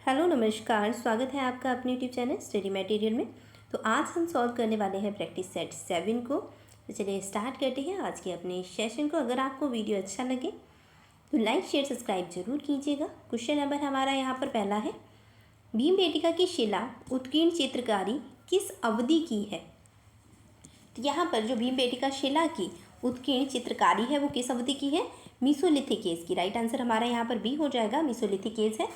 Hello नमस्कार, स्वागत है आपका अपने यूट्यूब चैनल स्टडी मटेरियल में। तो आज हम सॉल्व करने वाले हैं प्रैक्टिस सेट 7 को। तो चलिए स्टार्ट करते हैं आज के अपने सेशन को। अगर आपको वीडियो अच्छा लगे तो लाइक शेयर सब्सक्राइब जरूर कीजिएगा। क्वेश्चन नंबर हमारा यहाँ पर पहला है, भीमबेटका की शिला उत्कीर्ण चित्रकारी किस अवधि की है। तो यहाँ पर जो भीमबेटका शिला की उत्कीर्ण चित्रकारी है वो किस अवधि की है, मीसोलिथिक एज की। राइट आंसर हमारा यहाँ पर बी हो जाएगा, मीसोलिथिक एज है।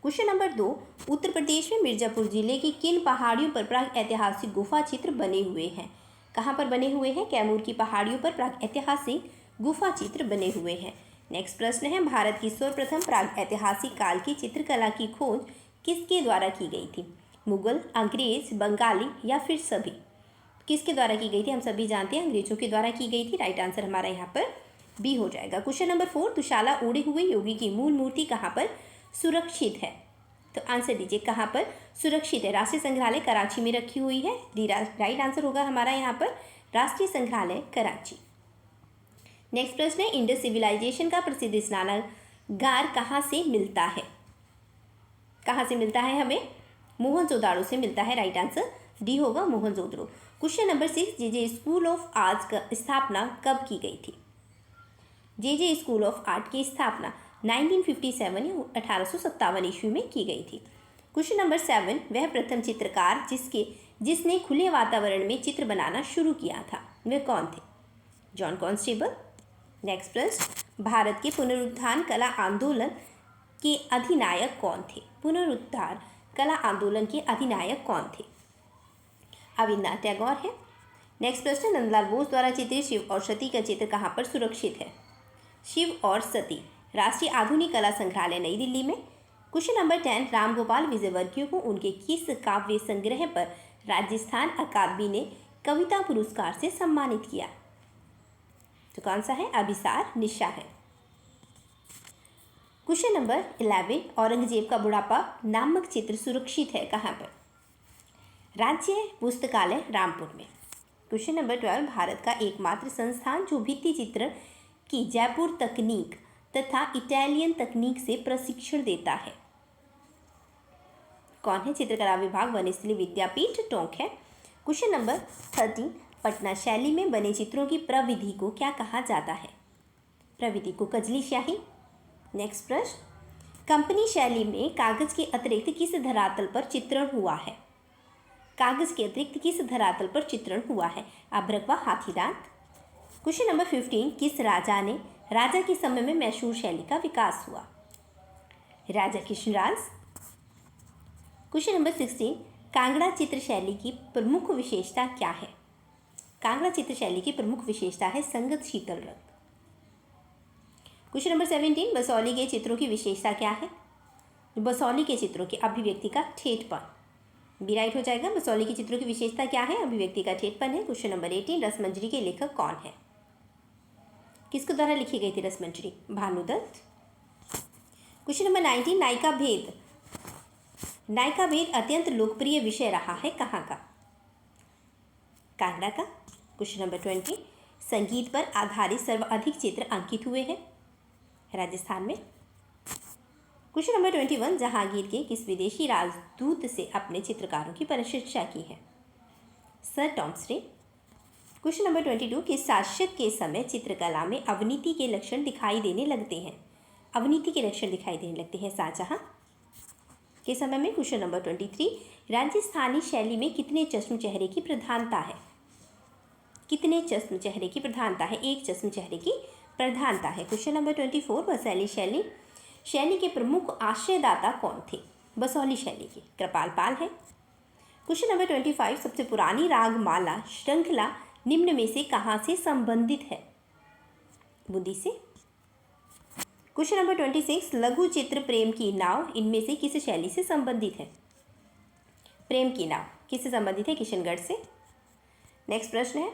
क्वेश्चन नंबर 2, उत्तर प्रदेश में मिर्ज़ापुर जिले की किन पहाड़ियों पर प्राग ऐतिहासिक गुफा चित्र बने हुए हैं। कहाँ पर बने हुए हैं, कैमूर की पहाड़ियों पर प्राग ऐतिहासिक गुफा चित्र बने हुए हैं। नेक्स्ट प्रश्न है, भारत की सर्वप्रथम प्राग ऐतिहासिक काल की चित्रकला की खोज किसके द्वारा की गई थी। मुगल, अंग्रेज, बंगाली या फिर सभी। किसके द्वारा की गई थी, हम सभी जानते हैं अंग्रेजों के द्वारा की गई थी। राइट आंसर हमारा यहाँ पर बी हो जाएगा। क्वेश्चन नंबर 4, दुशाला उड़े हुए योगी की मूल मूर्ति कहाँ पर सुरक्षित है। तो आंसर दीजिए, कहाँ पर सुरक्षित है। राष्ट्रीय संग्रहालय कराची में रखी हुई है। राइट आंसर होगा हमारा यहाँ पर राष्ट्रीय संग्रहालय कराची। नेक्स्ट प्रश्न है, इंडस सिविलाइजेशन का प्रसिद्ध स्नानागार कहाँ से मिलता है। कहाँ से मिलता है हमें, मोहनजोदाड़ो से मिलता है। राइट आंसर डी होगा, Mohenjodaro. Question number 6, J school of arts का स्थापना कब की गई थी। जे स्कूल ऑफ आर्ट की स्थापना 1957 या 1857 ईस्वी में की गई थी। क्वेश्चन नंबर 7, वह प्रथम चित्रकार जिसने खुले वातावरण में चित्र बनाना शुरू किया था, वह कौन थे। John constable. नेक्स्ट प्रश्न, भारत के पुनरुत्थान कला आंदोलन के अधिनायक कौन थे। पुनरुत्थान कला आंदोलन के अधिनायक कौन थे, रविन्द्रनाथ टैगोर है। नेक्स्ट प्रश्न, नंदलाल बोस द्वारा चित्रित शिव और सती का चित्र कहाँ पर सुरक्षित है। शिव और सती, राष्ट्रीय आधुनिक कला संग्रहालय नई दिल्ली में। क्वेश्चन नंबर 10, राम गोपाल विजयवर्गीय को उनके किस काव्य संग्रह पर राजस्थान अकादमी ने कविता पुरस्कार से सम्मानित किया। तो कौन सा है, अभिसार निशा है। क्वेश्चन नंबर 11, औरंगजेब का बुढ़ापा नामक चित्र सुरक्षित है कहाँ पर। राज्य पुस्तकालय रामपुर में। क्वेश्चन नंबर 12, भारत का एकमात्र संस्थान जो भित्ति चित्र की जयपुर तकनीक तथा इटालियन तकनीक से प्रशिक्षण देता है, कौन है। चित्रकला विभाग वनस्थली विद्यापीठ टोंक है। क्वेश्चन नंबर 13, पटना शैली में बने चित्रों की प्रविधि को क्या कहा जाता है। प्रविधि को कजली स्याही। नेक्स्ट प्रश्न, कंपनी शैली में कागज के अतिरिक्त किस धरातल पर चित्रण हुआ है। कागज के अतिरिक्त किस धरातल पर चित्रण हुआ है, अभ्रक व हाथीदांत। क्वेश्चन नंबर 15, किस राजा के समय में मैसूर शैली का विकास हुआ। राजा कृष्णराज। क्वेश्चन नंबर 16, कांगड़ा चित्र शैली की प्रमुख विशेषता क्या है। कांगड़ा चित्र शैली की प्रमुख विशेषता है संगत शीतल रंग। क्वेश्चन नंबर 17, बसौली के चित्रों की विशेषता क्या है। बसौली के चित्रों की अभिव्यक्ति का ठेठपन। बी राइट हो जाएगा। बसौली के चित्रों की विशेषता क्या है, अभिव्यक्ति का ठेठपन है। क्वेश्चन नंबर 18, रसमंजरी के लेखक कौन है। किसके द्वारा लिखी गई थी रसमंजरी, भानुदत्त। क्वेश्चन नंबर 19, नायिका भेद अत्यंत लोकप्रिय विषय रहा है कहाँ का, कांगड़ा का। क्वेश्चन नंबर 20, संगीत पर आधारित सर्वाधिक चित्र अंकित हुए हैं, राजस्थान में। क्वेश्चन नंबर 21, जहांगीर के किस विदेशी राजदूत से अपने चित्रकारों की प्रशंसा की है, सर टॉमस रे। क्वेश्चन नंबर 22, किस शासक के समय चित्रकला में अवनीति के लक्षण दिखाई देने लगते हैं। अवनीति के लक्षण दिखाई देने लगते हैं शाहजहां के समय में। क्वेश्चन नंबर 23, राजस्थानी शैली में कितने चश्म चेहरे की प्रधानता है। कितने चश्म चेहरे की प्रधानता है, एक चश्म चेहरे की प्रधानता है। क्वेश्चन नंबर 24, बसौली शैली के प्रमुख आश्रयदाता कौन थे। बसौली शैली के कृपाल पाल है। क्वेश्चन नंबर 25, सबसे पुरानी रागमाला श्रृंखला निम्न में से कहाँ से संबंधित है, बूंदी से। क्वेश्चन नंबर 26, लघु चित्र प्रेम की नाव इनमें से किस शैली से संबंधित है। प्रेम की नाव किससे संबंधित है, किशनगढ़ से। नेक्स्ट प्रश्न है,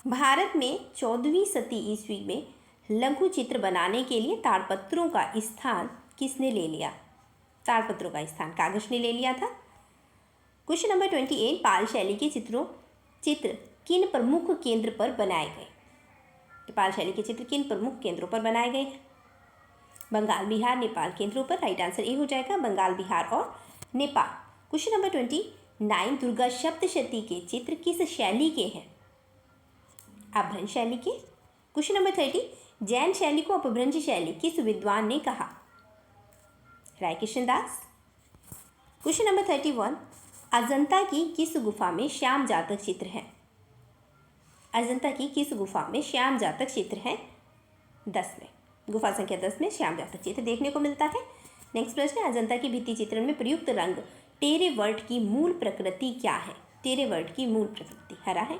भारत में 14वीं शती ईस्वी में लघु चित्र बनाने के लिए ताड़पत्रों का स्थान किसने ले लिया। ताड़पत्रों का स्थान कागज ने ले लिया था। क्वेश्चन नंबर 28, पाल शैली के चित्र किन प्रमुख केंद्र पर बनाए गए। पाल शैली के चित्र किन प्रमुख केंद्रों पर बनाए गए हैं। बंगाल, बिहार, नेपाल के ऊपर राइट आंसर ए हो जाएगा, बंगाल, बिहार और नेपाल। क्वेश्चन नंबर 29, दुर्गा सप्तशती के चित्र किस शैली के हैं? अपभ्रंश शैली के। क्वेश्चन नंबर 30, जैन शैली को अपभ्रंश शैली किस विद्वान ने कहा? राय किशन दास। क्वेश्चन नंबर 31, अजंता की किस गुफा में श्याम जातक चित्र है? अजंता की किस गुफा में श्याम जातक चित्र है? 10 में, गुफा संख्या 10 में श्याम जातक चित्र देखने को मिलता है। नेक्स्ट प्रश्न है, अजंता की भित्ति चित्रण में प्रयुक्त रंग टेरेवर्ट की मूल प्रकृति क्या है? टेरेवर्ट की मूल प्रकृति हरा है।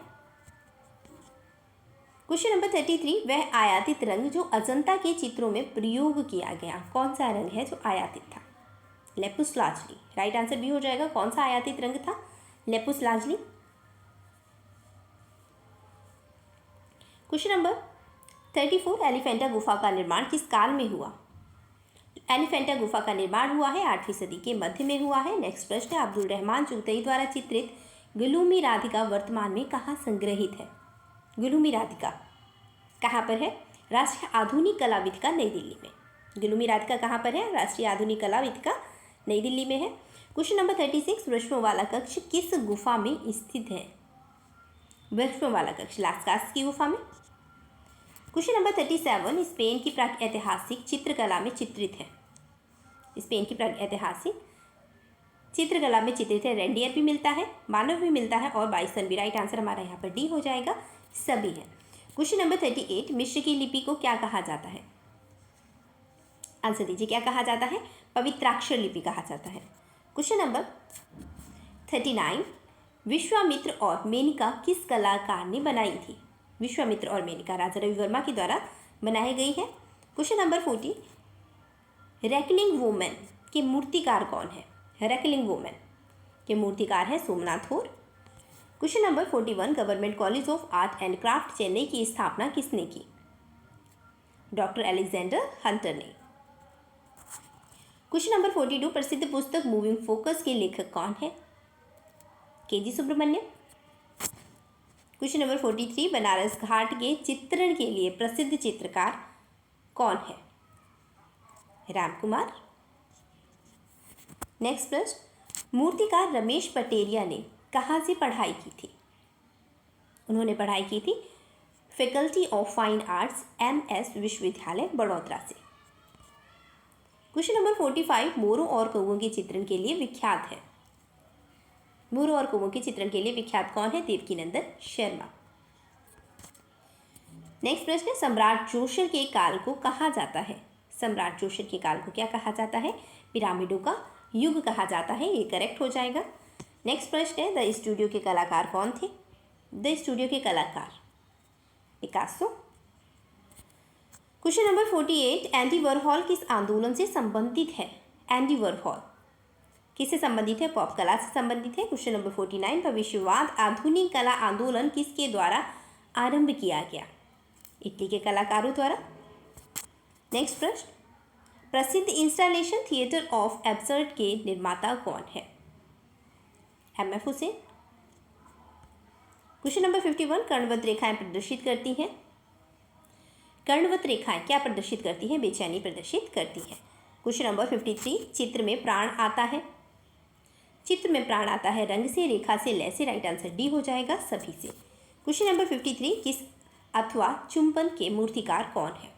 क्वेश्चन नंबर 33, वह आयातित रंग जो अजंता के चित्रों में प्रयोग किया गया, कौन सा रंग है जो आयातित था? लेपुस लाजली। राइट आंसर भी हो जाएगा, कौन सा आयातित रंग था? लेपुस लाजली। क्वेश्चन नंबर 34, एलिफेंटा गुफा का निर्माण किस काल में हुआ? एलिफेंटा गुफा का निर्माण हुआ है 8वीं सदी के मध्य में हुआ है। नेक्स्ट प्रश्न है, अब्दुल रहमान चुगतई द्वारा चित्रित गुलूमी राधिका वर्तमान में कहाँ संग्रहित है? गुलूमी राधिका कहाँ पर है? राष्ट्रीय आधुनिक कला वेदिका नई दिल्ली में। गुलूमी राधिका कहाँ पर है? राष्ट्रीय आधुनिक कला वेदिका नई दिल्ली में है। क्वेश्चन नंबर 36, वृषभवाला कक्ष किस गुफा में स्थित है? वृषभवाला कक्ष लास्कास की गुफा में। क्वेश्चन नंबर 37, स्पेन की प्रागैतिहासिक चित्रकला में चित्रित है? स्पेन की प्रागैतिहासिक चित्रकला में चित्रित है, रेंडियर भी मिलता है, मानव भी मिलता है और बाइसन भी। राइट आंसर हमारा यहाँ पर डी हो जाएगा, सभी है। क्वेश्चन नंबर 38, मिस्र की लिपि को क्या कहा जाता है? आंसर दीजिए, क्या कहा जाता है? पवित्राक्षर लिपि कहा जाता है। क्वेश्चन नंबर 39, विश्वामित्र और मेनका किस कलाकार ने बनाई थी? विश्वामित्र और मेनका राजा रवि वर्मा के द्वारा बनाई गई है। क्वेश्चन नंबर 40, रेकलिंग वुमेन के मूर्तिकार कौन है? रेकलिंग वुमेन के मूर्तिकार है Somnath Hore. Question number 41, government college of art and craft Chennai की स्थापना किसने की? डॉक्टर अलेक्जेंडर हंटर ने। क्वेश्चन नंबर 42, प्रसिद्ध पुस्तक मूविंग फोकस के लेखक कौन है? K G. Subramanyan. Question number 43, Banaras घाट के चित्रण के लिए प्रसिद्ध चित्रकार कौन है? राम कुमार। नेक्स्ट प्रश्न, मूर्तिकार रमेश पटेरिया ने कहाँ से पढ़ाई की थी? उन्होंने पढ़ाई की थी faculty of fine arts MS विश्वविद्यालय बड़ौदा से। क्वेश्चन नंबर 45, मोरों और कौओं के चित्रण के लिए विख्यात है? मोरों और कौओं के चित्रण के लिए विख्यात कौन है? देवकीनंदन शर्मा। नेक्स्ट प्रश्न है, सम्राट जोशी के काल को कहा जाता है? सम्राट जोशी के काल को क्या कहा जाता है? पिरामिडों का युग कहा जाता है, ये करेक्ट हो जाएगा। नेक्स्ट प्रश्न है, द स्टूडियो के कलाकार कौन थे? द स्टूडियो के कलाकार पिकासो। क्वेश्चन नंबर 48, एंडी वॉरहॉल किस आंदोलन से संबंधित है? एंडी वॉरहॉल किससे संबंधित है? पॉप कला से संबंधित है। क्वेश्चन नंबर 49, भविष्यवाद आधुनिक कला आंदोलन किसके द्वारा आरंभ किया गया? इटली के कलाकारों द्वारा। नेक्स्ट प्रश्न, प्रसिद्ध इंस्टॉलेशन थिएटर ऑफ एब्सर्ड के निर्माता कौन है? MF हुसैन। क्वेश्चन नंबर 51, कर्णवत रेखाएं प्रदर्शित करती हैं? कर्णवत रेखाएं क्या प्रदर्शित करती हैं? बेचैनी प्रदर्शित करती हैं। क्वेश्चन नंबर 53, चित्र में प्राण आता है? चित्र में प्राण आता है रंग से, रेखा से, लय से। राइट आंसर डी हो जाएगा, सभी से। क्वेश्चन नंबर 53, किस अथवा चुंबन के मूर्तिकार कौन है?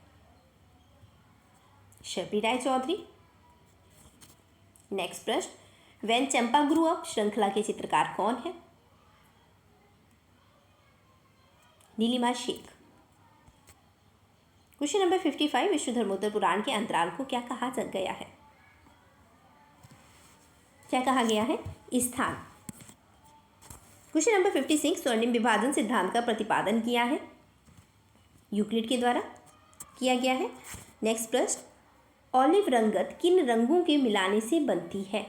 शबरी राय चौधरी। नेक्स्ट प्रश्न, व्हेन चंपा ग्रू अप श्रृंखला के चित्रकार कौन है? नीलिमा शेख। क्वेश्चन नंबर 55, विष्णु धर्मोत्तर पुराण के अंतराल को क्या कहा गया है? क्या कहा गया है? स्थान। क्वेश्चन नंबर 56, स्वर्णिम विभाजन सिद्धांत का प्रतिपादन किया है? यूक्लिड के द्वारा किया गया है। नेक्स्ट प्रश्न, ऑलिव रंगत किन रंगों के मिलाने से बनती है?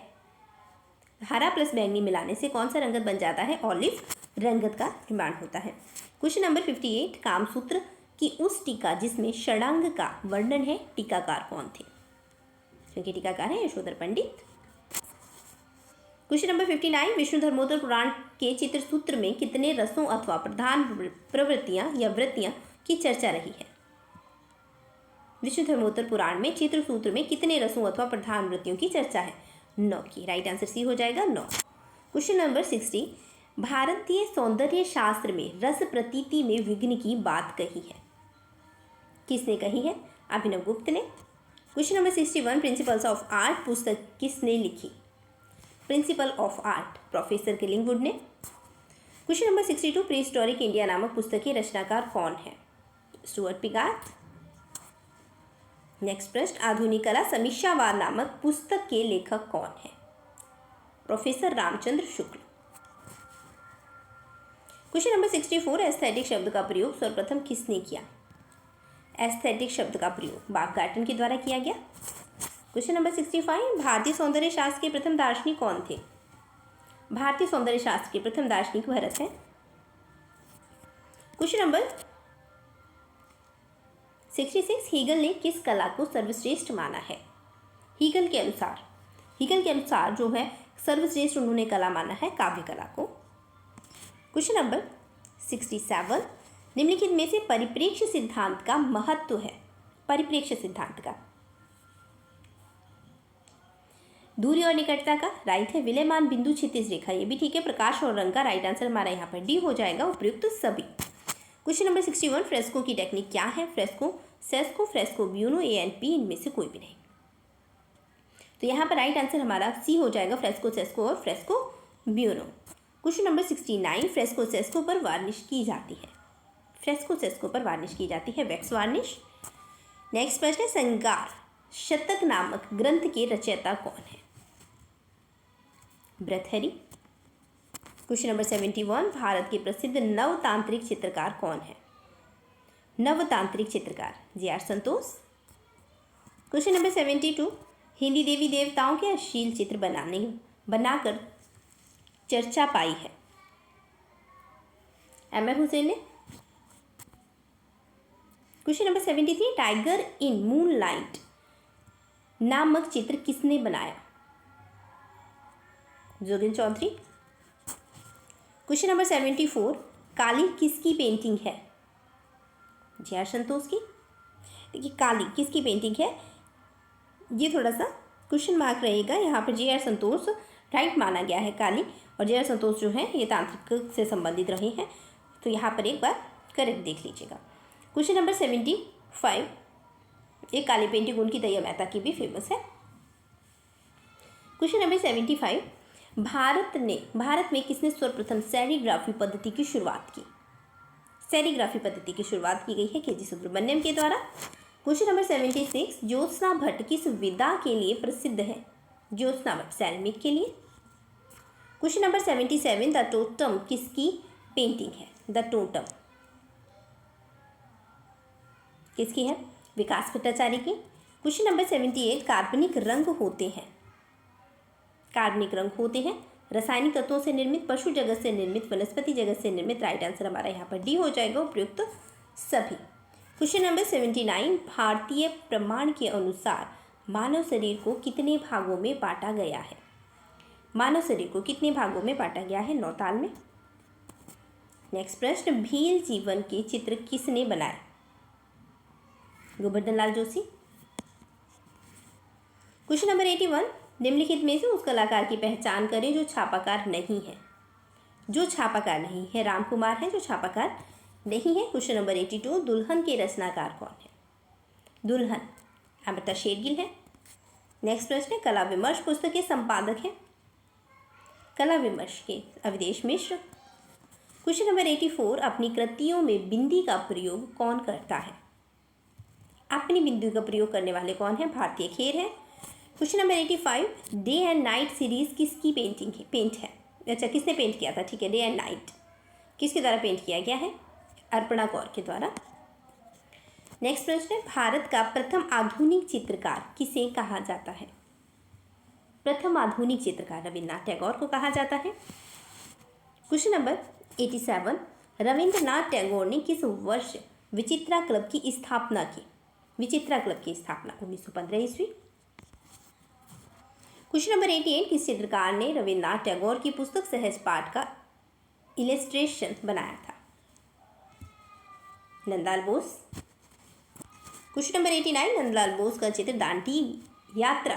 हरा प्लस बैंगनी मिलाने से कौन सा रंगत बन जाता है? ऑलिव रंगत का निर्माण होता है। क्वेश्चन नंबर 58, कामसूत्र की उस टीका जिसमें षडांग का वर्णन है, टीकाकार कौन थे? क्योंकि टीकाकार है यशोधर पंडित। क्वेश्चन नंबर 59, विष्णु धर्मोत्तर पुराण के चित्रसूत्र में कितने रसों अथवा प्रधान प्रवृत्तियां या वृत्तियां की चर्चा रही है? विष्णु धर्मोत्तर पुराण में चित्रसूत्र में कितने रसों अथवा प्रधान वृत्तियों की चर्चा है? 9 की। राइट आंसर सी हो जाएगा 9। क्वेश्चन नंबर 60, भारतीय सौंदर्य शास्त्र में रस प्रतीति में विघ्न की बात कही है, किसने कही है? अभिनव गुप्त ने। Question number 61, principles of art पुस्तक किसने लिखी? प्रिंसिपल ऑफ आर्ट प्रोफेसर किलिंगवुड ने। Question number 62, pre historic India नामक पुस्तक के रचनाकार कौन है? स्टुअर्ट पिगाथ। नेक्स्ट प्रश्न, आधुनिक कला समीक्षावाद नामक पुस्तक के लेखक कौन है? Professor Ramchandra Shukla. Question number 64, aesthetic शब्द का प्रयोग सर्वप्रथम किसने किया? एस्थेटिक शब्द का प्रयोग बार्टन के द्वारा किया गया। क्वेश्चन नंबर 65, भारतीय सौंदर्य शास्त्र के प्रथम दार्शनिक कौन थे? भारतीय सौंदर्य शास्त्र के प्रथम दार्शनिक भरत हैं। क्वेश्चन नंबर 66, हीगल ने किस कला को सर्वश्रेष्ठ माना है? हीगल के अनुसार जो है सर्वश्रेष्ठ उन्होंने कला माना है काव्य कला को। क्वेश्चन नंबर 67, निम्नलिखित में से परिप्रेक्ष्य सिद्धांत का महत्व है? परिप्रेक्ष्य सिद्धांत का दूरी और निकटता का राइट है। विलयमान बिंदु क्षितिज रेखा, ये भी ठीक है। प्रकाश और रंग का राइट आंसर हमारा यहाँ पर डी हो जाएगा, उपयुक्त सभी। क्वेश्चन नंबर 61, फ्रेस्को की टेक्निक क्या है? Fresco, Sesko, fresco, buono, A and P, इनमें से कोई भी नहीं। तो यहाँ पर राइट आंसर हमारा सी हो जाएगा, फ्रेस्को, सेस्को और fresco buono. Question number 69, fresco Sesko पर वार्निश की जाती है? फ्रेस्को सेस्को पर वार्निश की जाती है वैक्स वार्निश। नेक्स्ट प्रश्न है, श्रृंगार शतक नामक ग्रंथ के रचयिता कौन है? भर्तृहरि। क्वेश्चन नंबर 71, भारत के प्रसिद्ध नवतांत्रिक चित्रकार कौन है? नवतांत्रिक चित्रकार जे.आर. संतोष। क्वेश्चन नंबर 72, हिंदी देवी देवताओं के अश्लील चित्र बनाकर चर्चा पाई है? एम.आर. हुसैन ने। Question number 73, tiger in moonlight नामक चित्र किसने बनाया? जोगिंद्र चौधरी। क्वेश्चन नंबर 74, काली किसकी पेंटिंग है? जे.आर. संतोष की। देखिए काली किसकी पेंटिंग है, ये थोड़ा सा क्वेश्चन मार्क रहेगा। यहाँ पर जे.आर. संतोष राइट माना गया है काली, और जे.आर. संतोष जो है ये तांत्रिक से संबंधित रहे हैं, तो यहाँ पर एक बार करेक्ट देख लीजिएगा। क्वेश्चन नंबर 75, ये काली पेंटिंग उनकी दया मेहता की भी फेमस है। क्वेश्चन नंबर 75, भारत में किसने सर्वप्रथम सेरीग्राफी पद्धति की शुरुआत की? सेरीग्राफी पद्धति की शुरुआत की गई है के.जी. सुब्रमण्यम के द्वारा। क्वेश्चन नंबर 76, ज्योत्सना भट्ट किस विधा के लिए प्रसिद्ध है? ज्योत्सना भट्ट सैरामिक के लिए। क्वेश्चन नंबर 77, द टोटम किसकी पेंटिंग है? द टोटम किसकी है? विकास भट्टाचार्य की। क्वेश्चन नंबर 78, कार्बनिक रंग होते हैं रासायनिक तत्वों से निर्मित, पशु जगत से निर्मित, वनस्पति जगत से निर्मित। राइट आंसर हमारा यहाँ पर डी हो जाएगा, उपयुक्त सभी। क्वेश्चन नंबर 79, भारतीय प्रमाण के अनुसार मानव शरीर को कितने भागों में बांटा गया है? मानव शरीर को कितने भागों में बांटा गया है? 9 ताल में। नेक्स्ट प्रश्न, भील जीवन के चित्र किसने बनाए? गोवर्धन लाल जोशी। क्वेश्चन नंबर 81, निम्नलिखित में से उस कलाकार की पहचान करें जो छापाकार नहीं है? जो छापाकार नहीं है राम कुमार है, जो छापाकार नहीं है। क्वेश्चन नंबर 82, दुल्हन के रचनाकार कौन है? दुल्हन अमृता शेरगिल है। नेक्स्ट प्रश्न है, कला विमर्श पुस्तक के संपादक हैं? कला विमर्श के अवधेश मिश्र। क्वेश्चन नंबर 84, अपनी कृतियों में बिंदी का प्रयोग कौन करता है? अपनी बिंदी का प्रयोग करने वाले कौन है? भारतीय खेर है। Question number 85, day and night series किसकी पेंट है? अच्छा, किसने पेंट किया था? ठीक है, डे एंड नाइट किसके द्वारा पेंट किया गया है? अर्पणा कौर के द्वारा। नेक्स्ट प्रश्न है, भारत का प्रथम आधुनिक चित्रकार किसे कहा जाता है? प्रथम आधुनिक चित्रकार रविन्द्रनाथ टैगोर को कहा जाता है। क्वेश्चन नंबर 87, रविन्द्रनाथ टैगोर ने किस वर्ष विचित्रा क्लब की स्थापना की? विचित्रा क्लब की स्थापना 1915 ईस्वी। क्वेश्चन नंबर 88, किस चित्रकार ने रविन्द्रनाथ टैगोर की पुस्तक सहज पाठ का इलस्ट्रेशन बनाया था? नंदलाल बोस। क्वेश्चन नंबर 89, नंदलाल बोस का चित्र दांडी यात्रा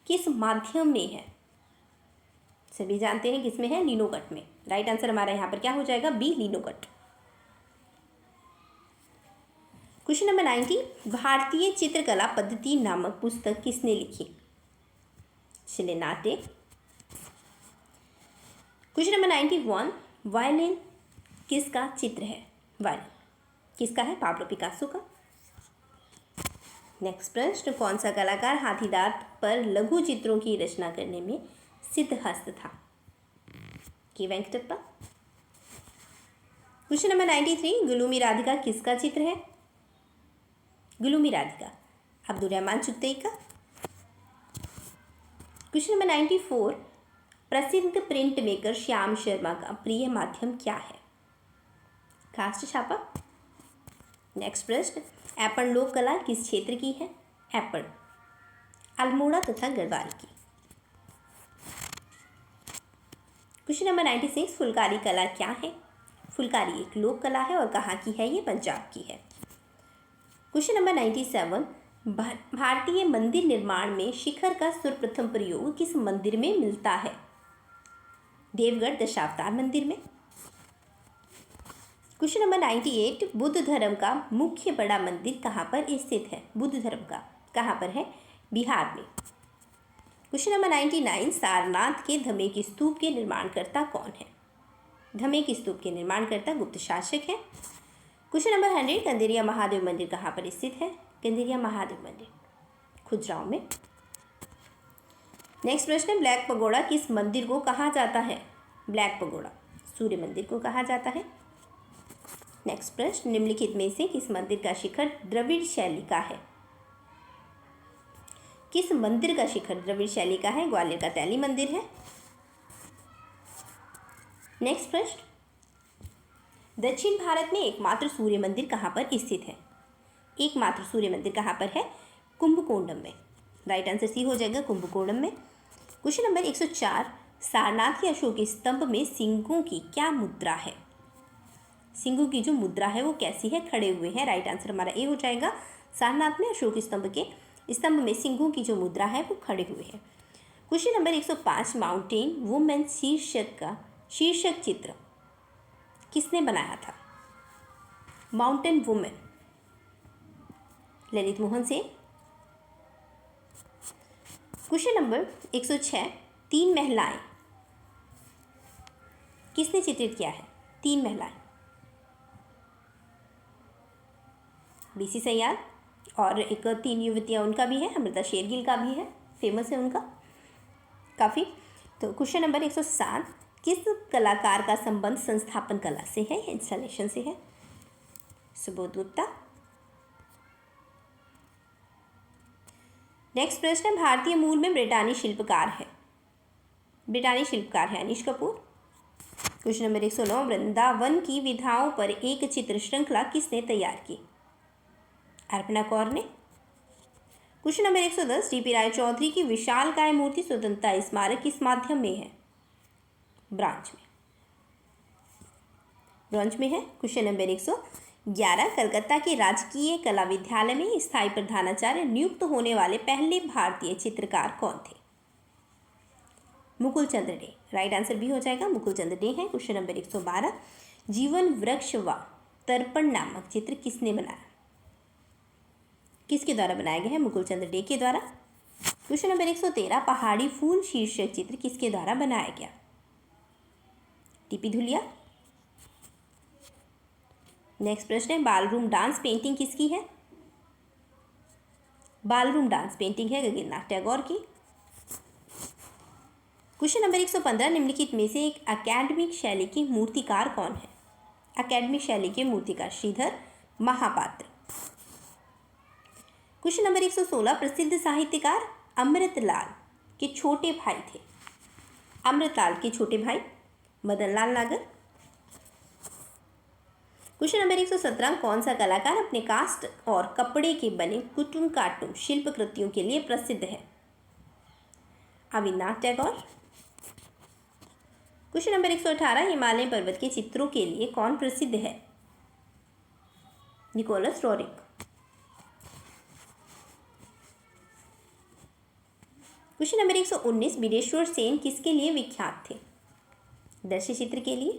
किस माध्यम में है? सभी जानते हैं किसमें है, लिनोकट में। राइट आंसर हमारा यहाँ पर क्या हो जाएगा, बी, लिनोकट। क्वेश्चन नंबर 90, भारतीय चित्रकला पद्धति नामक पुस्तक किसने लिखी? चलिए नाटे। क्वेश्चन नंबर 91, वायलिन किसका चित्र है? वायलिन किसका है? पाब्लो पिकासो का। नेक्स्ट प्रश्न, कौन सा कलाकार हाथीदांत पर लघु चित्रों की रचना करने में सिद्धहस्त था? के वेंकटप्पा। क्वेश्चन नंबर 93, गुलूमी राधिका किसका चित्र है? गुलूमी राधिका अब्दुल रहमान चुगतई का। क्वेश्चन नंबर 94, प्रसिद्ध प्रिंट मेकर श्याम शर्मा का प्रिय माध्यम क्या है? कास्ट छापा। नेक्स्ट प्रश्न, ऐपण लोक कला किस क्षेत्र की है? ऐपण अल्मोड़ा तथा गढ़वाल की। क्वेश्चन नंबर 96, फुलकारी कला क्या है? फुलकारी एक लोक कला है और कहाँ की है? ये पंजाब की है। क्वेश्चन नंबर 97, भारतीय मंदिर निर्माण में शिखर का सर्वप्रथम प्रयोग किस मंदिर में मिलता है? देवगढ़ दशावतार मंदिर में। क्वेश्चन नंबर 98, बुद्ध धर्म का मुख्य बड़ा मंदिर कहाँ पर स्थित है? बुद्ध धर्म का कहाँ पर है? बिहार में। क्वेश्चन नंबर 99, सारनाथ के धमेक स्तूप के निर्माणकर्ता कौन है? धमेक स्तूप के निर्माणकर्ता गुप्त शासक है। क्वेश्चन नंबर 100, कंदेरिया महादेव मंदिर कहाँ पर स्थित है? कंदेरिया महादेव मंदिर खुजराव में। नेक्स्ट प्रश्न, ब्लैक पगोड़ा किस मंदिर को कहा जाता है? ब्लैक पगोड़ा सूर्य मंदिर को कहा जाता है। नेक्स्ट प्रश्न, निम्नलिखित में से किस मंदिर का शिखर द्रविड़ शैली का है? किस मंदिर का शिखर द्रविड़ शैली का है? ग्वालियर का तैली मंदिर है। नेक्स्ट प्रश्न, दक्षिण भारत में एकमात्र सूर्य मंदिर कहाँ पर स्थित है? एकमात्र सूर्य मंदिर कहाँ पर है? कुंभकोणम में। राइट आंसर सी हो जाएगा, कुंभकोणम में। क्वेश्चन नंबर 104, सारनाथ के अशोक स्तंभ में सिंहों की क्या मुद्रा है? सिंहों की जो मुद्रा है वो कैसी है? खड़े हुए हैं। राइट आंसर हमारा ए हो जाएगा। सारनाथ में अशोक स्तंभ में सिंहों की जो मुद्रा है वो खड़े हुए हैं। क्वेश्चन नंबर 105, माउंटेन वुमेन शीर्षक चित्र किसने बनाया था? Mountain women Lalit Mohan Sen. Question number 106, तीन महिलाएं किसने चित्रित किया है? तीन महिलाएं बीसी सयाल, और एक तीन युवतियां उनका भी है, अमृता शेरगिल का भी है, फेमस है उनका काफ़ी। तो क्वेश्चन नंबर 107, किस कलाकार का संबंध संस्थापन कला से है? इंस्टॉलेशन से है। सुबोध गुप्ता। नेक्स्ट प्रश्न, भारतीय मूल में ब्रिटानी शिल्पकार है? ब्रिटानी शिल्पकार है अनीश कपूर। क्वेश्चन नंबर 109, वृंदावन की विधाओं पर एक चित्र श्रृंखला किसने तैयार की? अर्पणा कौर ने। क्वेश्चन नंबर 110, टीपी राय चौधरी की विशालकाय मूर्ति स्वतंत्रता स्मारक किस माध्यम में है? ब्रांच में, ब्रॉन्ज में है। क्वेश्चन नंबर 111, कलकत्ता के राजकीय कला विद्यालय में स्थायी प्रधानाचार्य नियुक्त होने वाले पहले भारतीय चित्रकार कौन थे? मुकुल चंद्र डे। राइट आंसर भी हो जाएगा, मुकुल चंद्र डे है। क्वेश्चन नंबर 112, जीवन वृक्ष व तर्पण नामक चित्र किसने बनाया? किसके द्वारा बनाया गया है? मुकुल चंद्र डे के द्वारा। क्वेश्चन नंबर 113, पहाड़ी फूल शीर्षक चित्र किसके द्वारा बनाया गया? टीपी धुलिया। नेक्स्ट प्रश्न है, बालरूम डांस पेंटिंग किसकी है? बालरूम डांस पेंटिंग है गगननाथ टैगोर की। क्वेश्चन नंबर 115, निम्नलिखित में से एक अकेडमिक शैली के मूर्तिकार कौन है? अकेडमिक शैली के मूर्तिकार श्रीधर महापात्र। क्वेश्चन नंबर 116, प्रसिद्ध साहित्यकार अमृतलाल के छोटे भाई थे? अमृतलाल के छोटे भाई मदनलाल नागर। क्वेश्चन नंबर 117, कौन सा कलाकार अपने कास्ट और कपड़े के बने कुटुम कार्टून शिल्प कृतियों के लिए प्रसिद्ध है? अविनाश टैगोर। क्वेश्चन नंबर 118, हिमालय पर्वत के चित्रों के लिए कौन प्रसिद्ध है? Nicholas Roerich. Question number 119, Bideshwar Sen किसके लिए विख्यात थे? दृश्य चित्र के लिए।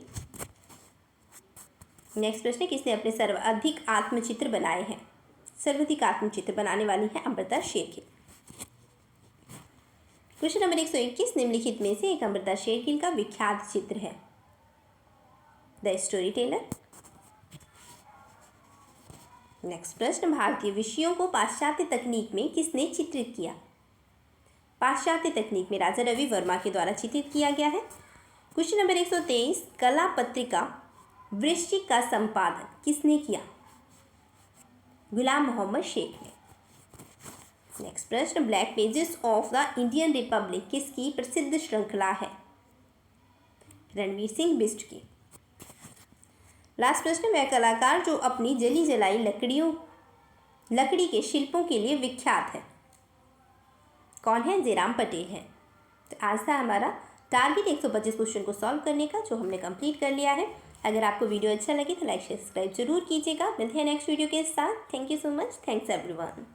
नेक्स्ट प्रश्न, किसने अपने सर्वाधिक आत्मचित्र बनाए हैं? सर्वाधिक आत्मचित्र बनाने वाली है अमृता शेरगिल। क्वेश्चन नंबर 121, निम्नलिखित में से एक अमृता शेरगिल का विख्यात चित्र है? The story teller. नेक्स्ट प्रश्न, भारतीय विषयों को पाश्चात्य तकनीक में किसने चित्रित किया? पाश्चात्य तकनीक में राजा रवि वर्मा के द्वारा चित्रित किया गया है। क्वेश्चन नंबर 123, कला पत्रिका वृश्चिक का संपादन किसने किया? गुलाम मोहम्मद शेख ने। नेक्स्ट प्रश्न, black pages of the Indian Republic किसकी प्रसिद्ध श्रृंखला है? रणवीर सिंह बिष्ट की। लास्ट प्रश्न, वह कलाकार जो अपनी जली जलाई लकड़ी के शिल्पों के लिए विख्यात है, कौन है? जयराम पटेल है। तो आज था हमारा टारगेट 125 क्वेश्चन को सॉल्व करने का, जो हमने कंप्लीट कर लिया है। अगर आपको वीडियो अच्छा लगे तो लाइक सब्सक्राइब जरूर कीजिएगा। मिलते हैं नेक्स्ट वीडियो के साथ। Thank you so much. Thanks everyone.